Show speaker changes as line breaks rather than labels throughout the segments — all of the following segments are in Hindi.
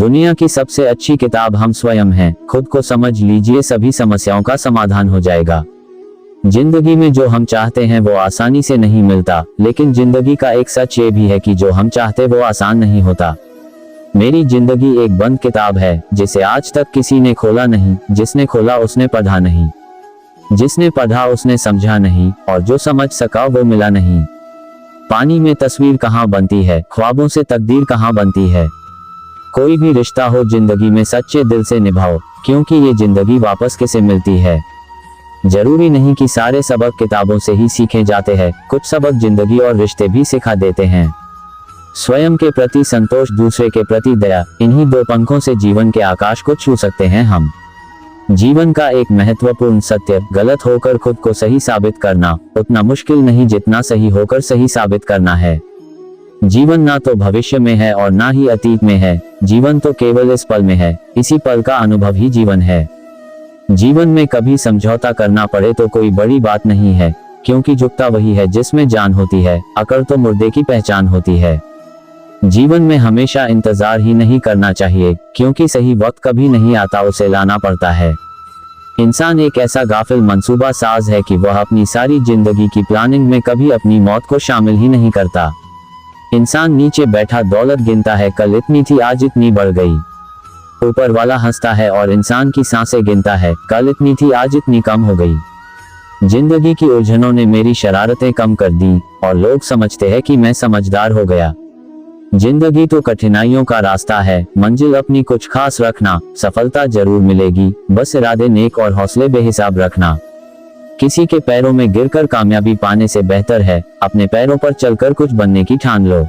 दुनिया की सबसे अच्छी किताब हम स्वयं हैं। खुद को समझ लीजिए, सभी समस्याओं का समाधान हो जाएगा। जिंदगी में जो हम चाहते हैं वो आसानी से नहीं मिलता, लेकिन जिंदगी का एक सच ये भी है कि जो हम चाहते वो आसान नहीं होता। मेरी जिंदगी एक बंद किताब है जिसे आज तक किसी ने खोला नहीं। जिसने खोला उसने पढ़ा नहीं, जिसने पढ़ा उसने समझा नहीं, और जो समझ सका वो मिला नहीं। पानी में तस्वीर कहाँ बनती है, ख्वाबों से तकदीर कहाँ बनती है। कोई भी रिश्ता हो जिंदगी में सच्चे दिल से निभाओ, क्योंकि ये जिंदगी वापस किसे मिलती है। जरूरी नहीं कि सारे सबक किताबों से ही सीखे जाते हैं, कुछ सबक जिंदगी और रिश्ते भी सिखा देते हैं। स्वयं के प्रति संतोष, दूसरे के प्रति दया, इन्हीं दो पंखों से जीवन के आकाश को छू सकते हैं हम। जीवन का एक महत्वपूर्ण सत्य, गलत होकर खुद को सही साबित करना उतना मुश्किल नहीं जितना सही होकर सही साबित करना है। जीवन ना तो भविष्य में है और ना ही अतीत में है, जीवन तो केवल इस पल में है। इसी पल का अनुभव ही जीवन है। जीवन में कभी समझौता करना पड़े तो कोई बड़ी बात नहीं है, क्योंकि झुकता वही है जिसमें जान होती है, अकड़ तो मुर्दे की पहचान होती है। जीवन में हमेशा इंतजार ही नहीं करना चाहिए, क्योंकि सही वक्त कभी नहीं आता, उसे लाना पड़ता है। इंसान एक ऐसा गाफिल मंसूबा साज है कि वह अपनी सारी जिंदगी की प्लानिंग में कभी अपनी मौत को शामिल ही नहीं करता। इंसान नीचे बैठा दौलत गिनता है, कल इतनी थी आज इतनी बढ़ गई। ऊपर वाला हंसता है और इंसान की सांसें गिनता है, कल इतनी थी आज इतनी कम हो गई। जिंदगी की उलझनों ने मेरी शरारतें कम कर दी और लोग समझते हैं कि मैं समझदार हो गया। जिंदगी तो कठिनाइयों का रास्ता है, मंजिल अपनी कुछ खास रखना, सफलता जरूर मिलेगी, बस इरादे नेक और हौसले बेहिसाब रखना। किसी के पैरों में गिरकर कामयाबी पाने से बेहतर है अपने पैरों पर चलकर कुछ बनने की ठान लो।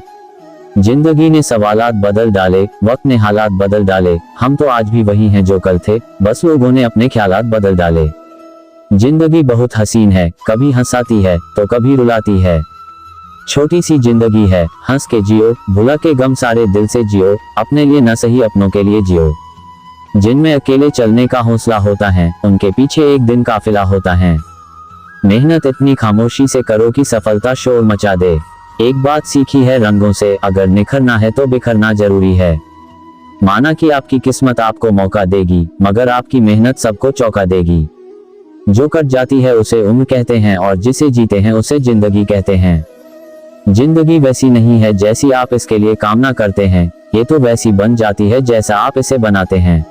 जिंदगी ने सवालात बदल डाले, वक्त ने हालात बदल डाले, हम तो आज भी वही हैं जो कल थे, बस लोगों ने अपने ख्यालात बदल डाले। जिंदगी बहुत हसीन है, कभी हंसाती है तो कभी रुलाती है। छोटी सी जिंदगी है, हंस के जियो, भुला के गम सारे दिल से जियो, अपने लिए न सही अपनों के लिए जियो। जिनमें अकेले चलने का हौसला होता है, उनके पीछे एक दिन काफिला होता है। मेहनत इतनी खामोशी से करो कि सफलता शोर मचा दे। एक बात सीखी है रंगों से, अगर निखरना है तो बिखरना जरूरी है। माना कि आपकी किस्मत आपको मौका देगी, मगर आपकी मेहनत सबको चौंका देगी। जो कट जाती है उसे उम्र कहते हैं, और जिसे जीते हैं उसे जिंदगी कहते हैं। जिंदगी वैसी नहीं है जैसी आप इसके लिए कामना करते हैं, ये तो वैसी बन जाती है जैसा आप इसे बनाते हैं।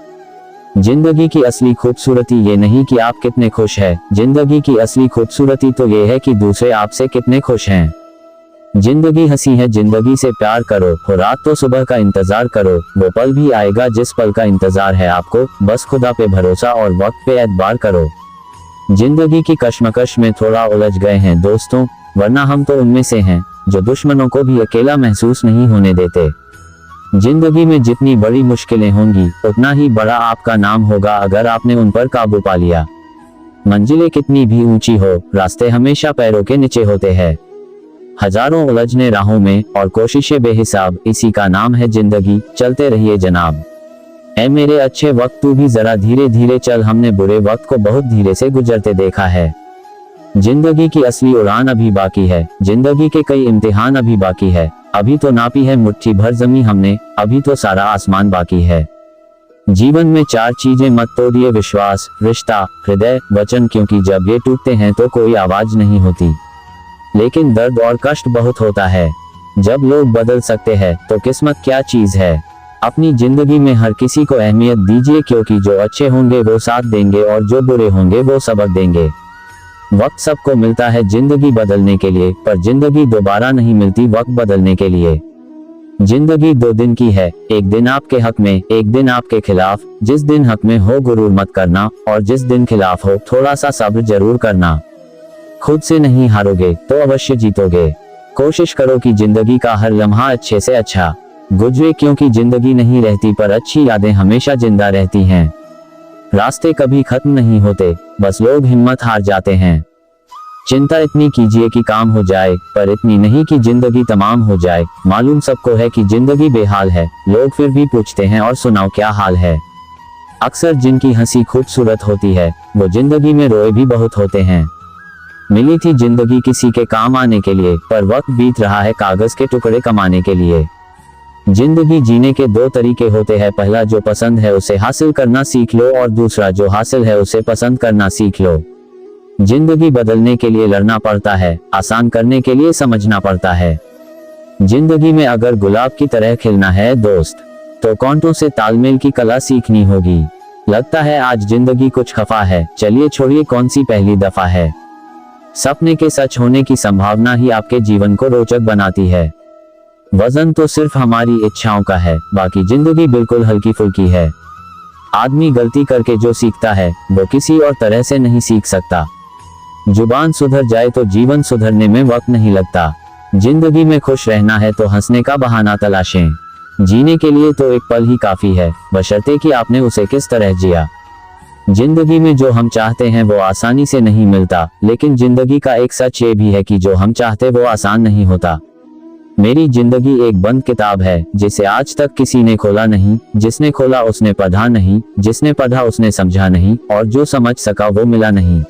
जिंदगी की असली खूबसूरती ये नहीं कि आप कितने खुश हैं, जिंदगी की असली खूबसूरती तो ये है कि दूसरे आपसे कितने खुश हैं। जिंदगी हंसी है, जिंदगी से प्यार करो, हो रात तो सुबह का इंतजार करो, वो पल भी आएगा जिस पल का इंतजार है आपको, बस खुदा पे भरोसा और वक्त पे एतबार करो। जिंदगी की कश्मकश में थोड़ा उलझ गए हैं दोस्तों, वरना हम तो उनमें से हैं जो दुश्मनों को भी अकेला महसूस नहीं होने देते। जिंदगी में जितनी बड़ी मुश्किलें होंगी उतना ही बड़ा आपका नाम होगा अगर आपने उन पर काबू पा लिया। मंजिलें कितनी भी ऊंची हो, रास्ते हमेशा पैरों के नीचे होते हैं। हजारों उलझने राहों में और कोशिशें बेहिसाब, इसी का नाम है जिंदगी, चलते रहिए जनाब। ऐ मेरे अच्छे वक्त तू भी जरा धीरे धीरे चल, हमने बुरे वक्त को बहुत धीरे से गुजरते देखा है। जिंदगी की असली उड़ान अभी बाकी है, जिंदगी के कई इम्तिहान अभी बाकी है। अभी तो नापी है मुट्ठी भर जमी हमने, अभी तो सारा आसमान बाकी है। जीवन में 4 चीजें मत तोड़िए, विश्वास, रिश्ता, हृदय, वचन, क्योंकि जब ये टूटते हैं तो कोई आवाज नहीं होती, लेकिन दर्द और कष्ट बहुत होता है। जब लोग बदल सकते हैं तो किस्मत क्या चीज है। अपनी जिंदगी में हर किसी को अहमियत दीजिए, क्योंकि जो अच्छे होंगे वो साथ देंगे और जो बुरे होंगे वो सबक देंगे। वक्त सबको मिलता है जिंदगी बदलने के लिए, पर जिंदगी दोबारा नहीं मिलती वक्त बदलने के लिए। जिंदगी 2 दिन की है, एक दिन आपके हक में, एक दिन आपके खिलाफ। जिस दिन हक में हो गुरूर मत करना, और जिस दिन खिलाफ हो थोड़ा सा सब्र जरूर करना। खुद से नहीं हारोगे तो अवश्य जीतोगे। कोशिश करो कि जिंदगी का हर लम्हा अच्छे से अच्छा गुजरे, क्योंकि जिंदगी नहीं रहती पर अच्छी यादें हमेशा जिंदा रहती हैं। रास्ते कभी खत्म नहीं होते, बस लोग हिम्मत हार जाते हैं। चिंता इतनी कीजिए कि काम हो जाए, पर इतनी नहीं कि जिंदगी तमाम हो जाए। मालूम सबको है कि जिंदगी बेहाल है, लोग फिर भी पूछते हैं और सुनाओ क्या हाल है। अक्सर जिनकी हंसी खूबसूरत होती है वो जिंदगी में रोए भी बहुत होते हैं। मिली थी जिंदगी किसी के काम आने के लिए, पर वक्त बीत रहा है कागज के टुकड़े कमाने के लिए। जिंदगी जीने के दो तरीके होते हैं, पहला जो पसंद है उसे हासिल करना सीख लो और दूसरा जो हासिल है उसे पसंद करना सीख लो। जिंदगी बदलने के लिए लड़ना पड़ता है, आसान करने के लिए समझना पड़ता है। जिंदगी में अगर गुलाब की तरह खिलना है दोस्त, तो कांटों से तालमेल की कला सीखनी होगी। लगता है आज जिंदगी कुछ खफा है, चलिए छोड़िए कौन सी पहली दफा है। सपने के सच होने की संभावना ही आपके जीवन को रोचक बनाती है। वजन तो सिर्फ हमारी इच्छाओं का है, बाकी जिंदगी बिल्कुल हल्की फुल्की है। आदमी गलती करके जो सीखता है वो किसी और तरह से नहीं सीख सकता। जुबान सुधर जाए तो जीवन सुधरने में वक्त नहीं लगता। जिंदगी में खुश रहना है तो हंसने का बहाना तलाशें। जीने के लिए तो एक पल ही काफी है, बशर्ते कि आपने उसे किस तरह जिया। जिंदगी में जो हम चाहते हैं वो आसानी से नहीं मिलता, लेकिन जिंदगी का एक सच ये भी है कि जो हम चाहते वो आसान नहीं होता। मेरी जिंदगी एक बंद किताब है जिसे आज तक किसी ने खोला नहीं। जिसने खोला उसने पढ़ा नहीं, जिसने पढ़ा उसने समझा नहीं, और जो समझ सका वो मिला नहीं।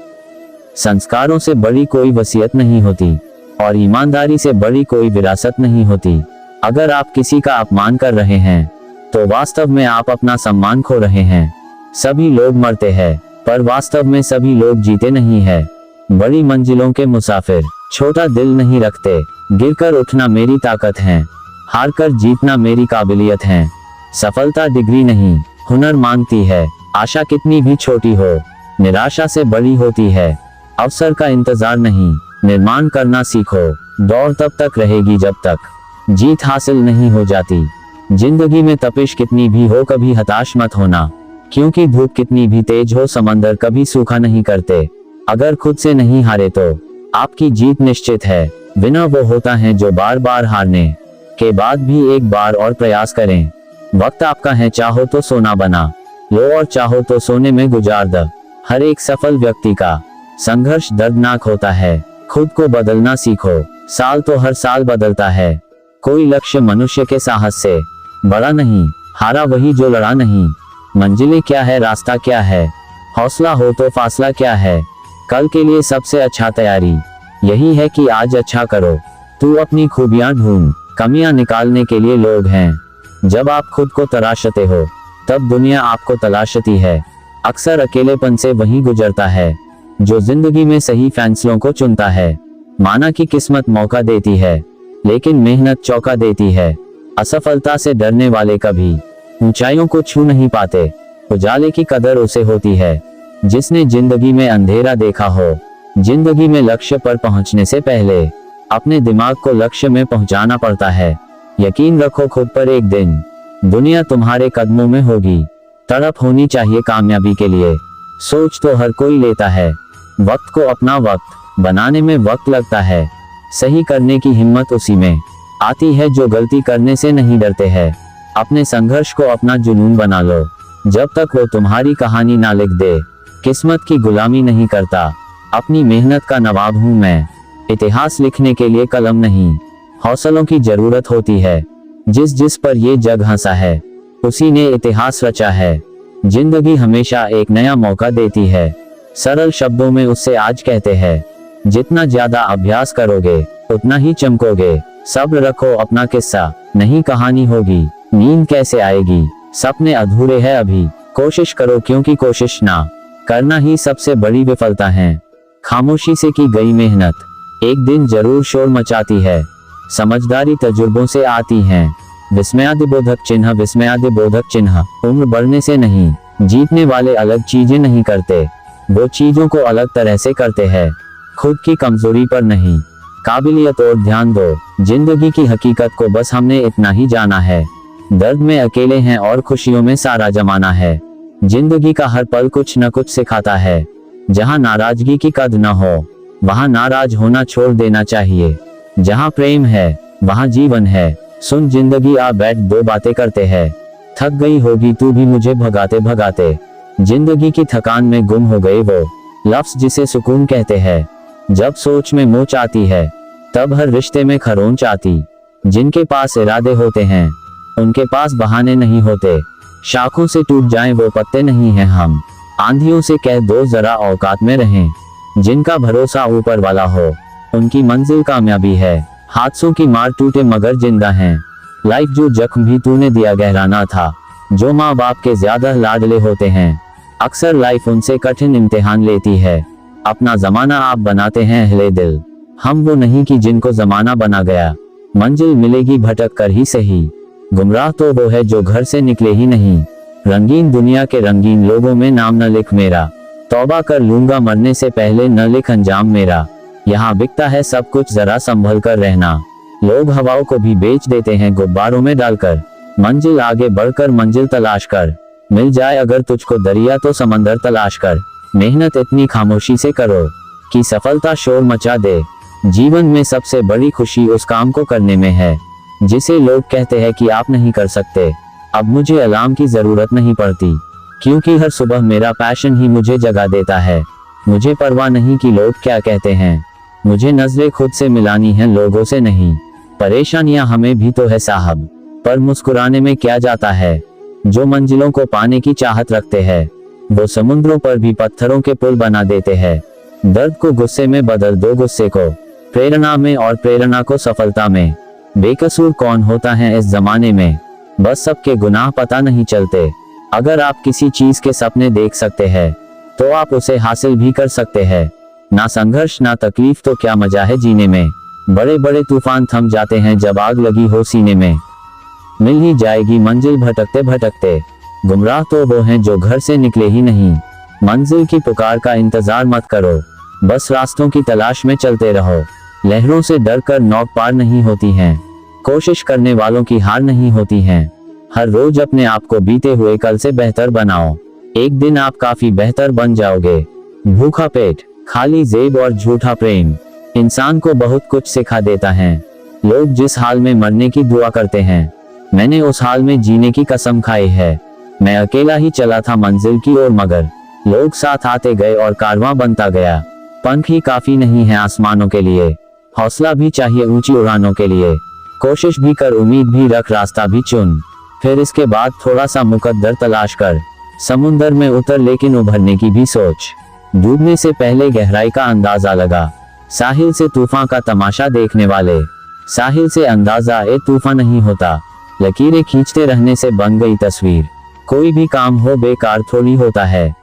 संस्कारों से बड़ी कोई वसीयत नहीं होती और ईमानदारी से बड़ी कोई विरासत नहीं होती। अगर आप किसी का अपमान कर रहे हैं तो वास्तव में आप अपना सम्मान खो रहे हैं। सभी लोग मरते हैं, पर वास्तव में सभी लोग जीते नहीं है। बड़ी मंजिलों के मुसाफिर छोटा दिल नहीं रखते। गिरकर उठना मेरी ताकत है, हारकर जीतना मेरी काबिलियत है। सफलता डिग्री नहीं, हुनर मांगती है। आशा कितनी भी छोटी हो, निराशा से बड़ी होती है। अवसर का इंतजार नहीं, निर्माण करना सीखो। दौड़ तब तक रहेगी जब तक जीत हासिल नहीं हो जाती। जिंदगी में तपिश कितनी भी हो कभी हताश मत होना, क्योंकि धूप कितनी भी तेज हो समंदर कभी सूखा नहीं करते। अगर खुद से नहीं हारे तो आपकी जीत निश्चित है। विनर वो होता है जो बार बार हारने के बाद भी एक बार और प्रयास करें। वक्त आपका है, चाहो तो सोना बना लो और चाहो तो सोने में गुजार दो। हर एक सफल व्यक्ति का संघर्ष दर्दनाक होता है। खुद को बदलना सीखो, साल तो हर साल बदलता है। कोई लक्ष्य मनुष्य के साहस से बड़ा नहीं, हारा वही जो लड़ा नहीं। मंजिलें क्या है, रास्ता क्या है, हौसला हो तो फासला क्या है। कल के लिए सबसे अच्छा तैयारी यही है कि आज अच्छा करो। तू अपनी खूबियां ढूंढ, कमियां निकालने के लिए लोग हैं। जब आप खुद को तराशते हो तब दुनिया आपको तलाशती है। अक्सर अकेलेपन से वही गुजरता है जो जिंदगी में सही फैसलों को चुनता है। माना कि किस्मत मौका देती है, लेकिन मेहनत चौका देती है। असफलता से डरने वाले कभी ऊंचाइयों को छू नहीं पाते। उजाले की कदर उसे होती है जिसने जिंदगी में अंधेरा देखा हो। जिंदगी में लक्ष्य पर पहुंचने से पहले अपने दिमाग को लक्ष्य में पहुंचाना पड़ता है। यकीन रखो खुद पर, एक दिन दुनिया तुम्हारे कदमों में होगी। तड़प होनी चाहिए कामयाबी के लिए, सोच तो हर कोई लेता है। वक्त को अपना वक्त बनाने में वक्त लगता है। सही करने की हिम्मत उसी में आती है जो गलती करने से नहीं डरते हैं। अपने संघर्ष को अपना जुनून बना लो, जब तक वो तुम्हारी कहानी ना लिख दे। किस्मत की गुलामी नहीं करता, अपनी मेहनत का नवाब हूँ मैं। इतिहास लिखने के लिए कलम नहीं, हौसलों की जरूरत होती है। जिस जिस पर ये जग हंसा है उसी ने इतिहास रचा है। जिंदगी हमेशा एक नया मौका देती है। सरल शब्दों में उससे आज कहते हैं, जितना ज्यादा अभ्यास करोगे उतना ही चमकोगे। सब्र रखो, अपना किस्सा नहीं कहानी होगी। नींद कैसे आएगी, सपने अधूरे हैं अभी। कोशिश करो, क्योंकि कोशिश ना करना ही सबसे बड़ी विफलता है। खामोशी से की गई मेहनत एक दिन जरूर शोर मचाती है। समझदारी तजुर्बों से आती है। विस्मयादिबोधक चिन्ह, विस्मयादिबोधक चिन्ह। उम्र बढ़ने से नहीं, जीतने वाले अलग चीजें नहीं करते, वो चीजों को अलग तरह से करते हैं। खुद की कमजोरी पर नहीं, काबिलियत और ध्यान दो। जिंदगी की हकीकत को बस हमने इतना ही जाना है। दर्द में अकेले हैं और खुशियों में सारा जमाना है। जिंदगी का हर पल कुछ न कुछ सिखाता है। जहाँ नाराजगी की कद न हो वहाँ नाराज होना छोड़ देना चाहिए। जहाँ प्रेम है वहाँ जीवन है। सुन जिंदगी आ बैठ, दो बातें करते हैं। थक गई होगी तू भी मुझे भगाते भगाते। जिंदगी की थकान में गुम हो गए वो लफ्ज जिसे सुकून कहते हैं। जब सोच में मोच आती है तब हर रिश्ते में खरोंच आती। जिनके पास इरादे होते हैं उनके पास बहाने नहीं होते। शाखों से टूट जाएं वो पत्ते नहीं हैं हम। आंधियों से कह दो जरा औकात में रहें। जिनका भरोसा ऊपर वाला हो उनकी मंजिल कामयाबी है। हादसों की मार टूटे मगर जिंदा हैं। लाइफ जो जख्म भी तूने दिया गहराना था। जो माँ बाप के ज्यादा लाडले होते हैं, अक्सर लाइफ उनसे कठिन इम्तिहान लेती है। अपना जमाना आप बनाते हैं अहले दिल, हम वो नहीं कि जिनको जमाना बना गया। मंजिल मिलेगी भटक कर ही सही, गुमराह तो वो है जो घर से निकले ही नहीं। रंगीन दुनिया के रंगीन लोगों में नाम न लिख मेरा, तौबा कर लूंगा मरने से पहले न लिख अंजाम मेरा। यहाँ बिकता है सब कुछ, जरा संभल कर रहना। लोग हवाओं को भी बेच देते हैं गुब्बारों में डालकर। मंजिल आगे बढ़कर मंजिल तलाश कर, मिल जाए अगर तुझको दरिया तो समंदर तलाश कर। मेहनत इतनी खामोशी से करो कि सफलता शोर मचा दे। जीवन में सबसे बड़ी खुशी उस काम को करने में है जिसे लोग कहते हैं कि आप नहीं कर सकते। अब मुझे अलार्म की जरूरत नहीं पड़ती, क्योंकि हर सुबह मेरा पैशन ही मुझे जगा देता है। मुझे परवाह नहीं कि लोग क्या कहते हैं, मुझे नजरें खुद से मिलानी है लोगों से नहीं। परेशानियां हमें भी तो है साहब, पर मुस्कुराने में क्या जाता है। जो मंजिलों को पाने की चाहत रखते हैं, वो समुद्रों पर भी पत्थरों के पुल बना देते हैं। दर्द को गुस्से में बदल दो, गुस्से को प्रेरणा में और प्रेरणा को सफलता में। बेकसूर कौन होता है इस जमाने में, बस सबके गुनाह पता नहीं चलते। अगर आप किसी चीज के सपने देख सकते हैं तो आप उसे हासिल भी कर सकते हैं। ना संघर्ष ना तकलीफ तो क्या मजा है जीने में। बड़े बड़े तूफान थम जाते हैं जब आग लगी हो सीने में। मिल ही जाएगी मंजिल भटकते भटकते, गुमराह तो वो हैं जो घर से निकले ही नहीं। मंजिल की पुकार का इंतजार मत करो, बस रास्तों की तलाश में चलते रहो। लहरों से डरकर नौक पार नहीं होती हैं, कोशिश करने वालों की हार नहीं होती हैं। हर रोज अपने आप को बीते हुए कल से बेहतर बनाओ, एक दिन आप काफी बेहतर बन जाओगे। भूखा पेट, खाली जेब और झूठा प्रेम इंसान को बहुत कुछ सिखा देता है। लोग जिस हाल में मरने की दुआ करते हैं, मैंने उस हाल में जीने की कसम खाई है। मैं अकेला ही चला था मंजिल की ओर, मगर लोग साथ आते गए और कारवां बनता गया। पंख ही काफी नहीं है आसमानों के लिए, हौसला भी चाहिए ऊंची उड़ानों के लिए। कोशिश भी कर, उम्मीद भी रख, रास्ता भी चुन, फिर इसके बाद थोड़ा सा मुकद्दर तलाश कर। समुंदर में उतर लेकिन उभरने की भी सोच, डूबने से पहले गहराई का अंदाजा लगा। साहिल से तूफान का तमाशा देखने वाले, साहिल से अंदाजा ए तूफान नहीं होता। लकीरें खींचते रहने से बन गई तस्वीर, कोई भी काम हो बेकार थोड़ी होता है।